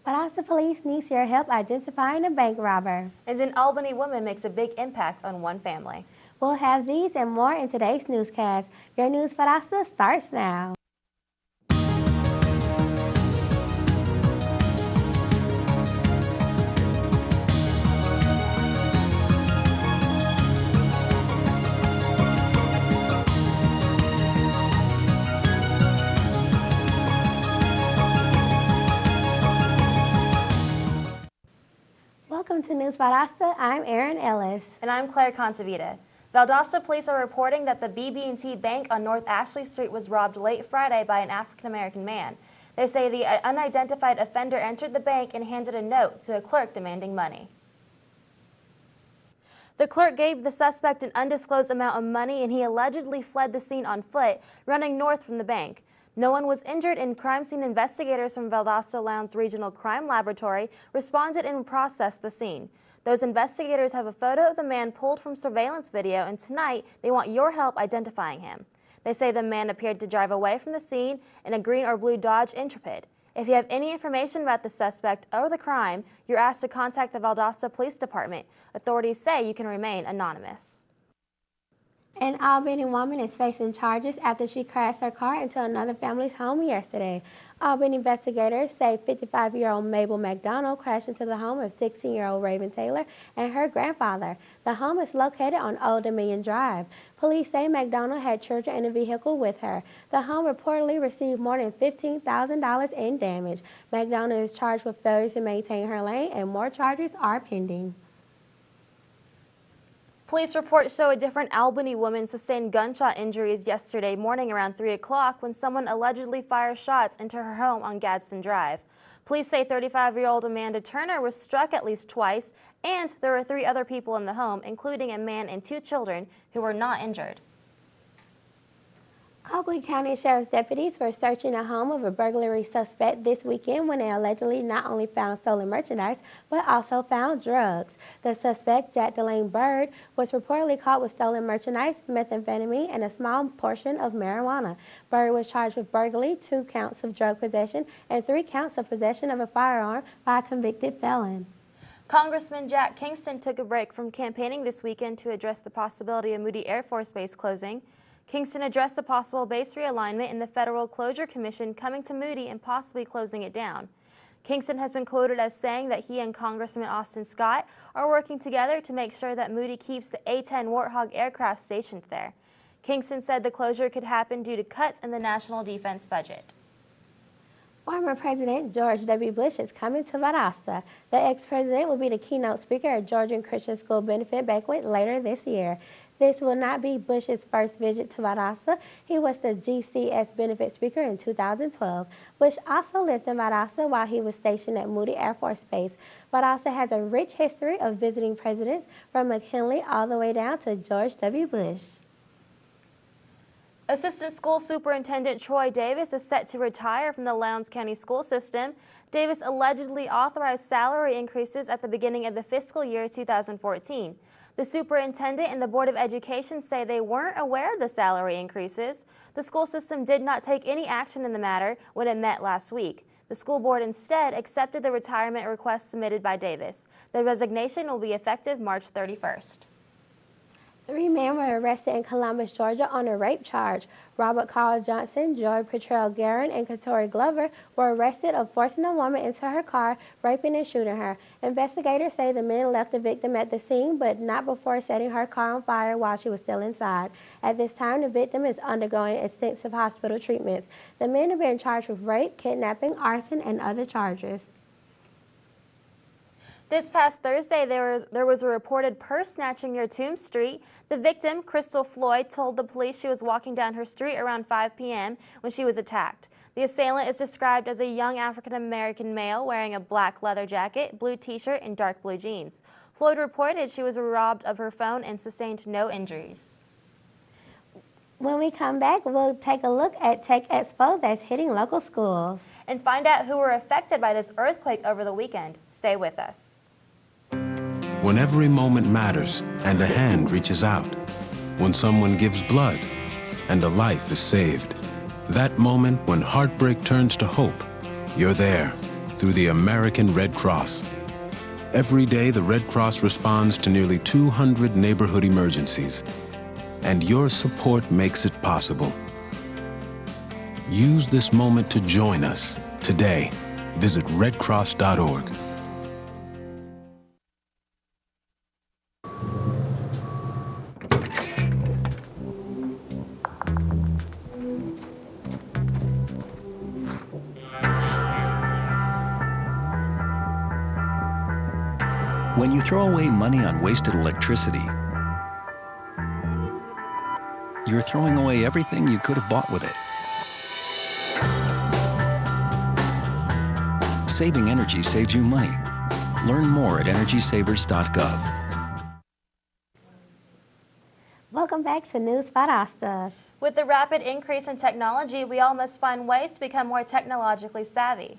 Valdosta police needs your help identifying a bank robber. And an Albany woman makes a big impact on one family. We'll have these and more in today's newscast. Your News Valdosta starts now. Welcome to News Valdosta. I'm Erin Ellis. And I'm Claire Contavita. Valdosta police are reporting that the BB&T Bank on North Ashley Street was robbed late Friday by an African-American man. They say the unidentified offender entered the bank and handed a note to a clerk demanding money. The clerk gave the suspect an undisclosed amount of money and he allegedly fled the scene on foot, running north from the bank. No one was injured, and crime scene investigators from Valdosta Lowndes Regional Crime Laboratory responded and processed the scene. Those investigators have a photo of the man pulled from surveillance video, and tonight they want your help identifying him. They say the man appeared to drive away from the scene in a green or blue Dodge Intrepid. If you have any information about the suspect or the crime, you're asked to contact the Valdosta Police Department. Authorities say you can remain anonymous. An Albany woman is facing charges after she crashed her car into another family's home yesterday. Albany investigators say 55-year-old Mabel McDonald crashed into the home of 16-year-old Raven Taylor and her grandfather. The home is located on Old Dominion Drive. Police say McDonald had children in the vehicle with her. The home reportedly received more than $15,000 in damage. McDonald is charged with failure to maintain her lane, and more charges are pending. Police reports show a different Albany woman sustained gunshot injuries yesterday morning around 3 o'clock when someone allegedly fired shots into her home on Gadsden Drive. Police say 35-year-old Amanda Turner was struck at least twice, and there were 3 other people in the home, including a man and 2 children, who were not injured. Coakley County Sheriff's deputies were searching a home of a burglary suspect this weekend when they allegedly not only found stolen merchandise, but also found drugs. The suspect, Jack Delane Bird, was reportedly caught with stolen merchandise, methamphetamine, and a small portion of marijuana. Bird was charged with burglary, 2 counts of drug possession, and 3 counts of possession of a firearm by a convicted felon. Congressman Jack Kingston took a break from campaigning this weekend to address the possibility of Moody Air Force Base closing. Kingston addressed the possible base realignment and the Federal Closure Commission coming to Moody and possibly closing it down. Kingston has been quoted as saying that he and Congressman Austin Scott are working together to make sure that Moody keeps the A-10 Warthog aircraft stationed there. Kingston said the closure could happen due to cuts in the national defense budget. Former President George W. Bush is coming to Valdosta. The ex-president will be the keynote speaker at Georgian Christian School benefit banquet later this year. This will not be Bush's first visit to Valdosta. He was the GCS benefit speaker in 2012. Bush also lived in Valdosta while he was stationed at Moody Air Force Base. Valdosta has a rich history of visiting presidents from McKinley all the way down to George W. Bush. Assistant School Superintendent Troy Davis is set to retire from the Lowndes County school system. Davis allegedly authorized salary increases at the beginning of the fiscal year 2014. The superintendent and the Board of Education say they weren't aware of the salary increases. The school system did not take any action in the matter when it met last week. The school board instead accepted the retirement request submitted by Davis. The resignation will be effective March 31st. 3 men were arrested in Columbus, Georgia on a rape charge. Robert Carl Johnson, Joy Petrell Guerin, and Katori Glover were arrested of forcing a woman into her car, raping and shooting her. Investigators say the men left the victim at the scene, but not before setting her car on fire while she was still inside. At this time, the victim is undergoing extensive hospital treatments. The men are being charged with rape, kidnapping, arson, and other charges. This past Thursday, there was a reported purse snatching near Toombs Street. The victim, Crystal Floyd, told the police she was walking down her street around 5 p.m. when she was attacked. The assailant is described as a young African-American male wearing a black leather jacket, blue t-shirt, and dark blue jeans. Floyd reported she was robbed of her phone and sustained no injuries. When we come back, we'll take a look at Tech Expo that's hitting local schools. And find out who were affected by this earthquake over the weekend. Stay with us. When every moment matters and a hand reaches out, when someone gives blood and a life is saved, that moment when heartbreak turns to hope, you're there. through the American Red Cross. Every day, the Red Cross responds to nearly 200 neighborhood emergencies, and your support makes it possible. Use this moment to join us today. Visit redcross.org. When you throw away money on wasted electricity, you're throwing away everything you could have bought with it. Saving energy saves you money. Learn more at energysavers.gov. Welcome back to News Valdosta. With the rapid increase in technology, we all must find ways to become more technologically savvy.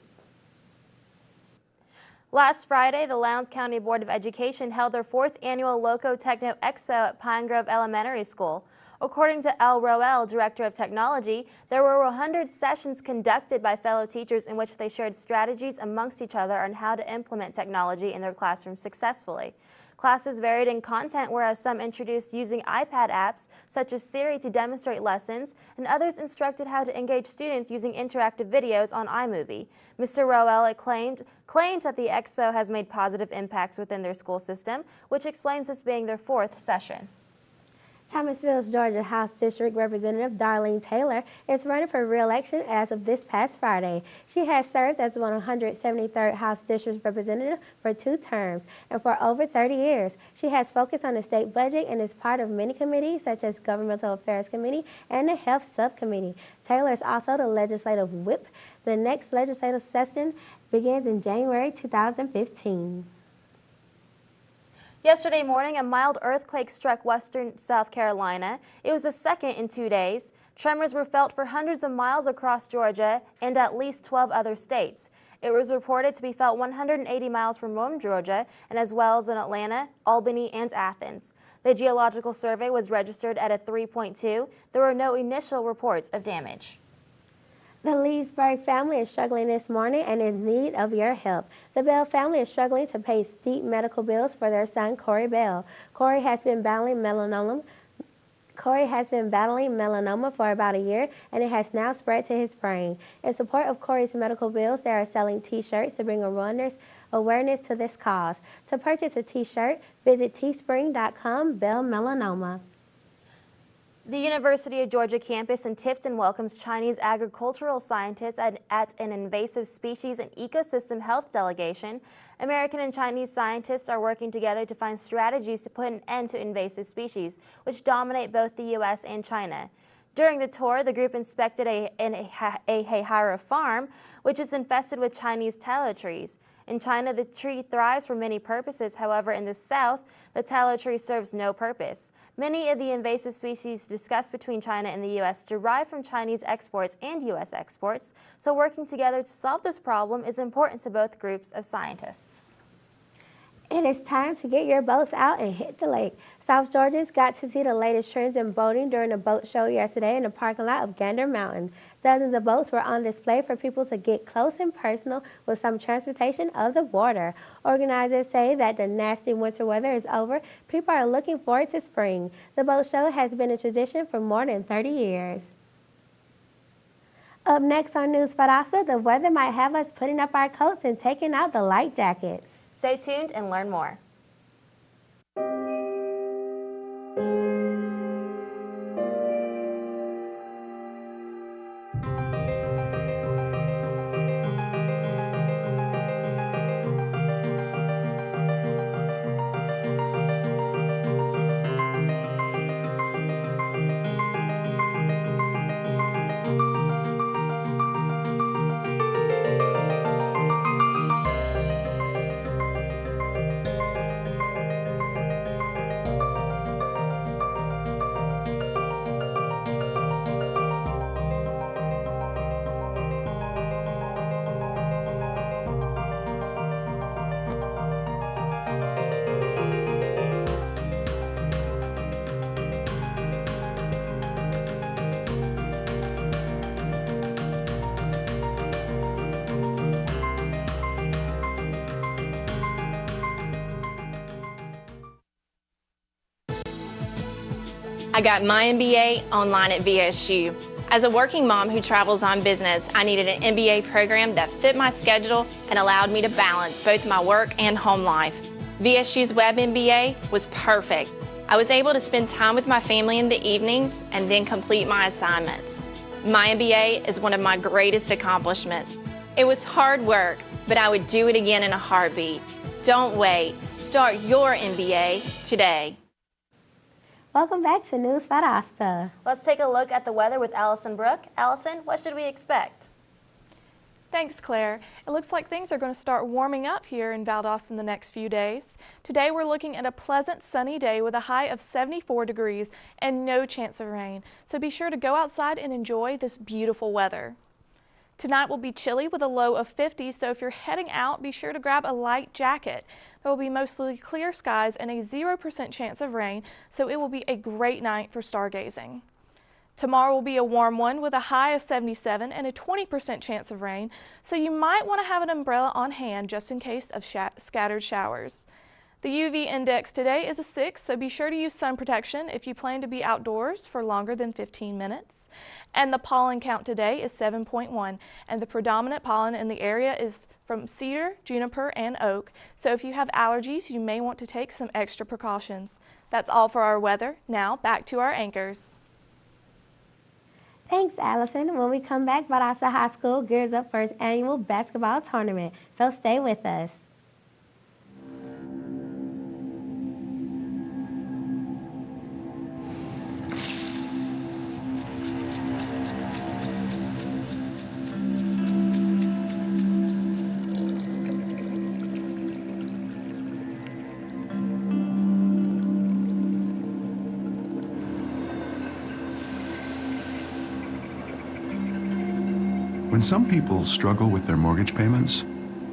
Last Friday, the Lowndes County Board of Education held their 4th annual Loco Techno Expo at Pine Grove Elementary School. According to Al Roel, Director of Technology, there were 100 sessions conducted by fellow teachers in which they shared strategies amongst each other on how to implement technology in their classrooms successfully. Classes varied in content, whereas some introduced using iPad apps such as Siri to demonstrate lessons, and others instructed how to engage students using interactive videos on iMovie. Mr. Roel claimed that the expo has made positive impacts within their school system, which explains this being their 4th session. Thomasville's Georgia House District Representative Darlene Taylor is running for re-election as of this past Friday. She has served as the 173rd House District Representative for 2 terms and for over 30 years. She has focused on the state budget and is part of many committees such as Governmental Affairs Committee and the Health Subcommittee. Taylor is also the legislative whip. The next legislative session begins in January 2015. Yesterday morning, a mild earthquake struck western South Carolina. It was the 2nd in 2 days. Tremors were felt for hundreds of miles across Georgia and at least 12 other states. It was reported to be felt 180 miles from Rome, Georgia, and as well as in Atlanta, Albany, and Athens. The geological survey was registered at a 3.2. There were no initial reports of damage. The Leesburg family is struggling this morning and in need of your help. The Bell family is struggling to pay steep medical bills for their son, Corey Bell. Corey has been battling melanoma for about a year, and it has now spread to his brain. In support of Corey's medical bills, they are selling T-shirts to bring awareness to this cause. To purchase a T-shirt, visit teespring.com, Bell Melanoma. The University of Georgia campus in Tifton welcomes Chinese agricultural scientists at an invasive species and ecosystem health delegation. American and Chinese scientists are working together to find strategies to put an end to invasive species, which dominate both the U.S. and China. During the tour, the group inspected a Hahira farm, which is infested with Chinese tallow trees. In China, the tree thrives for many purposes. However, in the South, the tallow tree serves no purpose. Many of the invasive species discussed between China and the U.S. derive from Chinese exports and U.S. exports, so working together to solve this problem is important to both groups of scientists. It is time to get your boats out and hit the lake. South Georgians got to see the latest trends in boating during a boat show yesterday in the parking lot of Gander Mountain. Dozens of boats were on display for people to get close and personal with some transportation of the water. Organizers say that the nasty winter weather is over. People are looking forward to spring. The boat show has been a tradition for more than 30 years. Up next on News Valdosta, the weather might have us putting up our coats and taking out the light jackets. Stay tuned and learn more. I got my MBA online at VSU. As a working mom who travels on business, I needed an MBA program that fit my schedule and allowed me to balance both my work and home life. VSU's Web MBA was perfect. I was able to spend time with my family in the evenings and then complete my assignments. My MBA is one of my greatest accomplishments. It was hard work, but I would do it again in a heartbeat. Don't wait. Start your MBA today. Welcome back to News Valdosta. Let's take a look at the weather with Allison Brooke. Allison, what should we expect? Thanks, Claire. It looks like things are going to start warming up here in Valdosta in the next few days. Today we're looking at a pleasant sunny day with a high of 74 degrees and no chance of rain. So be sure to go outside and enjoy this beautiful weather. Tonight will be chilly with a low of 50, so if you're heading out, be sure to grab a light jacket. There will be mostly clear skies and a 0% chance of rain, so it will be a great night for stargazing. Tomorrow will be a warm one with a high of 77 and a 20% chance of rain, so you might want to have an umbrella on hand just in case of scattered showers. The UV index today is a 6, so be sure to use sun protection if you plan to be outdoors for longer than 15 minutes. And the pollen count today is 7.1, and the predominant pollen in the area is from cedar, juniper, and oak. So if you have allergies, you may want to take some extra precautions. That's all for our weather. Now back to our anchors. Thanks, Allison. When we come back, Valdosta High School gears up for its annual basketball tournament, so stay with us. When some people struggle with their mortgage payments,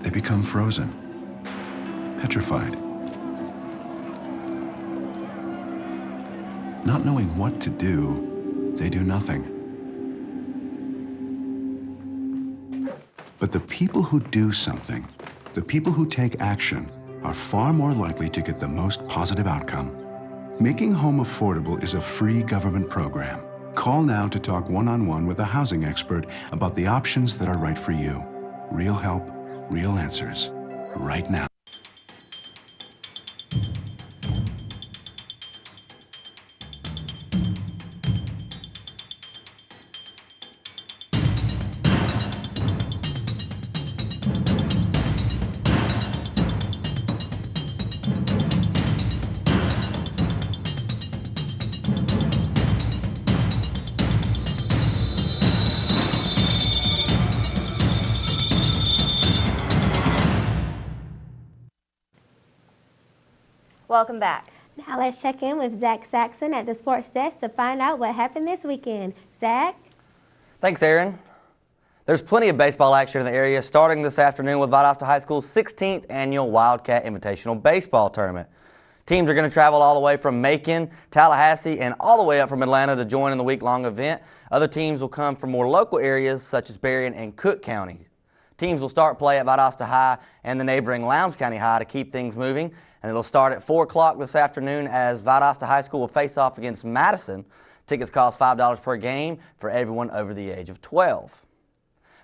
they become frozen, petrified. Not knowing what to do, they do nothing. But the people who do something, the people who take action, are far more likely to get the most positive outcome. Making home affordable is a free government program. Call now to talk one-on-one with a housing expert about the options that are right for you. Real help, real answers, right now. Welcome back. Now let's check in with Zach Saxon at the sports desk to find out what happened this weekend. Zach? Thanks, Aaron. There's plenty of baseball action in the area, starting this afternoon with Valdosta High School's 16th annual Wildcat Invitational Baseball Tournament. Teams are going to travel all the way from Macon, Tallahassee, and all the way up from Atlanta to join in the week-long event. Other teams will come from more local areas such as Berrien and Cook County. Teams will start play at Valdosta High and the neighboring Lowndes County High to keep things moving. And it'll start at 4 o'clock this afternoon as Valdosta High School will face off against Madison. Tickets cost $5 per game for everyone over the age of 12.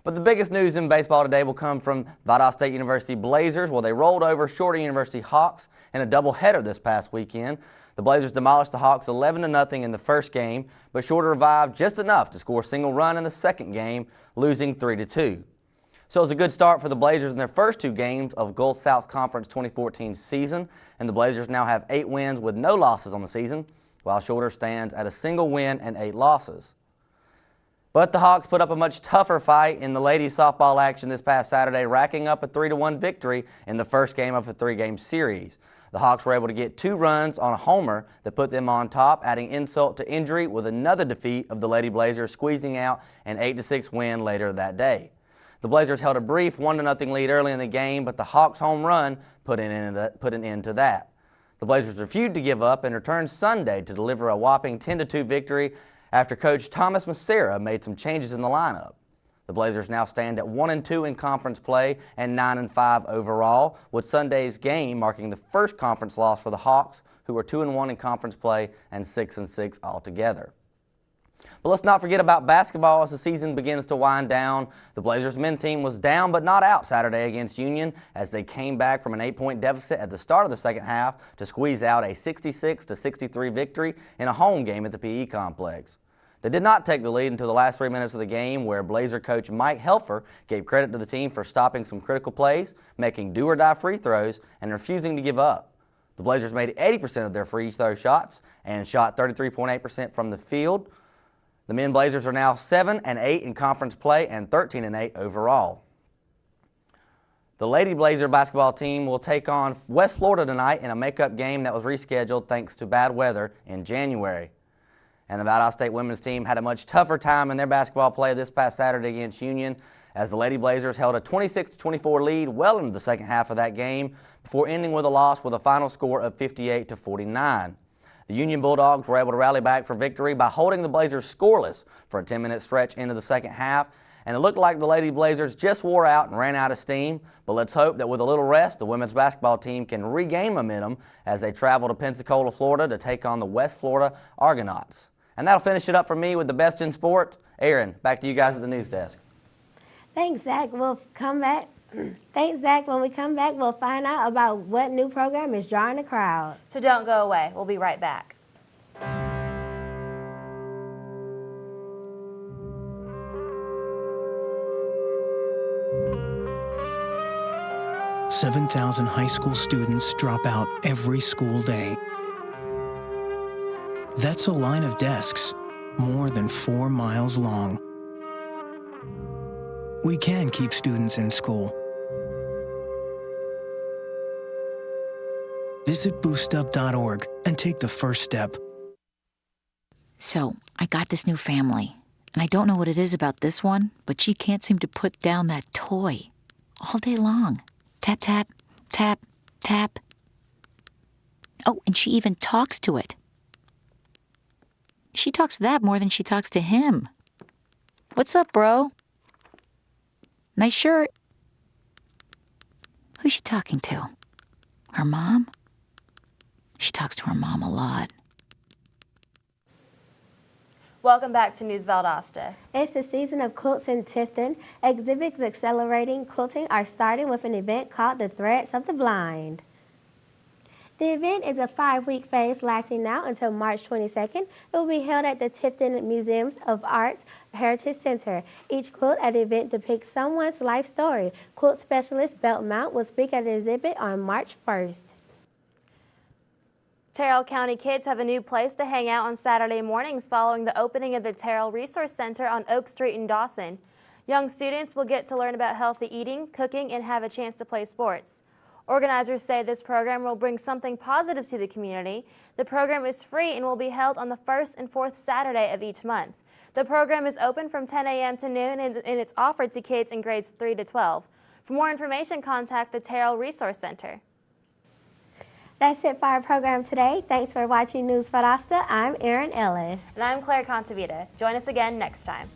But the biggest news in baseball today will come from Valdosta State University Blazers, where they rolled over Shorter University Hawks in a doubleheader this past weekend. The Blazers demolished the Hawks 11-0 in the first game, but Shorter revived just enough to score a single run in the second game, losing 3-2. So it was a good start for the Blazers in their first 2 games of Gulf South Conference 2014 season, and the Blazers now have 8 wins with no losses on the season, while Shorter stands at a single win and 8 losses. But the Hawks put up a much tougher fight in the ladies softball action this past Saturday, racking up a 3-1 victory in the first game of a 3-game series. The Hawks were able to get 2 runs on a homer that put them on top, adding insult to injury with another defeat of the Lady Blazers, squeezing out an 8-6 win later that day. The Blazers held a brief 1-0 lead early in the game, but the Hawks' home run put an end to that. The Blazers refused to give up and returned Sunday to deliver a whopping 10-2 victory after coach Thomas Massera made some changes in the lineup. The Blazers now stand at 1-2 in conference play and 9-5 overall, with Sunday's game marking the first conference loss for the Hawks, who are 2-1 in conference play and 6-6 altogether. But let's not forget about basketball as the season begins to wind down. The Blazers men's team was down but not out Saturday against Union as they came back from an 8-point deficit at the start of the second half to squeeze out a 66-63 victory in a home game at the PE complex. They did not take the lead until the last 3 minutes of the game, where Blazer coach Mike Helfer gave credit to the team for stopping some critical plays, making do-or-die free throws, and refusing to give up. The Blazers made 80% of their free throw shots and shot 33.8% from the field. The men Blazers are now 7-8 in conference play and 13-8 overall. The Lady Blazer basketball team will take on West Florida tonight in a makeup game that was rescheduled thanks to bad weather in January. And the Valdosta State women's team had a much tougher time in their basketball play this past Saturday against Union, as the Lady Blazers held a 26-24 lead well into the second half of that game before ending with a loss with a final score of 58-49. The Union Bulldogs were able to rally back for victory by holding the Blazers scoreless for a 10-minute stretch into the second half, and it looked like the Lady Blazers just wore out and ran out of steam. But let's hope that with a little rest, the women's basketball team can regain momentum as they travel to Pensacola, Florida to take on the West Florida Argonauts. And that'll finish it up for me with the best in sports. Aaron, back to you guys at the news desk. Thanks, Zach. We'll come back. Thanks, Zach. When we come back, we'll find out about what new program is drawing the crowd. So don't go away. We'll be right back. 7,000 high school students drop out every school day. That's a line of desks more than 4 miles long. We can keep students in school. Visit boostup.org and take the first step. So, I got this new family, and I don't know what it is about this one, but she can't seem to put down that toy all day long. Tap, tap, tap, tap. Oh, and she even talks to it. She talks to that more than she talks to him. What's up, bro? Nice shirt. Who's she talking to? Her mom? She talks to her mom a lot. Welcome back to News Valdosta. It's the season of quilts in Tifton. Exhibits accelerating quilting are starting with an event called the Threads of the Blind. The event is a 5-week phase lasting now until March 22nd. It will be held at the Tifton Museums of Arts Heritage Center. Each quilt at the event depicts someone's life story. Quilt specialist Belt Mount will speak at the exhibit on March 1st. Terrell County kids have a new place to hang out on Saturday mornings following the opening of the Terrell Resource Center on Oak Street in Dawson. Young students will get to learn about healthy eating, cooking, and have a chance to play sports. Organizers say this program will bring something positive to the community. The program is free and will be held on the first and fourth Saturday of each month. The program is open from 10 a.m. to noon and it's offered to kids in grades 3 to 12. For more information, contact the Terrell Resource Center. That's it for our program today. Thanks for watching News Valdosta. I'm Erin Ellis. And I'm Claire Contavita. Join us again next time.